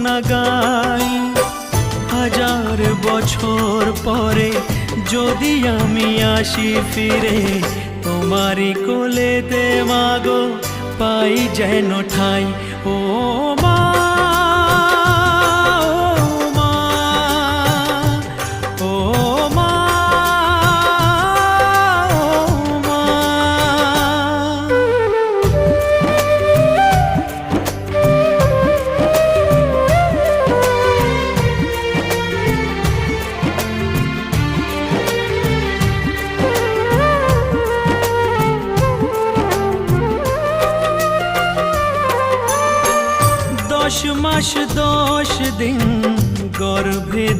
না গাই। হাজার বছর পরে যদি আমি আসি ফিরে, তোমারই কোলেতে মাগো পাই যেন ঠাই। ও মা, ও মা, ও মা। 10 মাস 10 দিন গর্ভে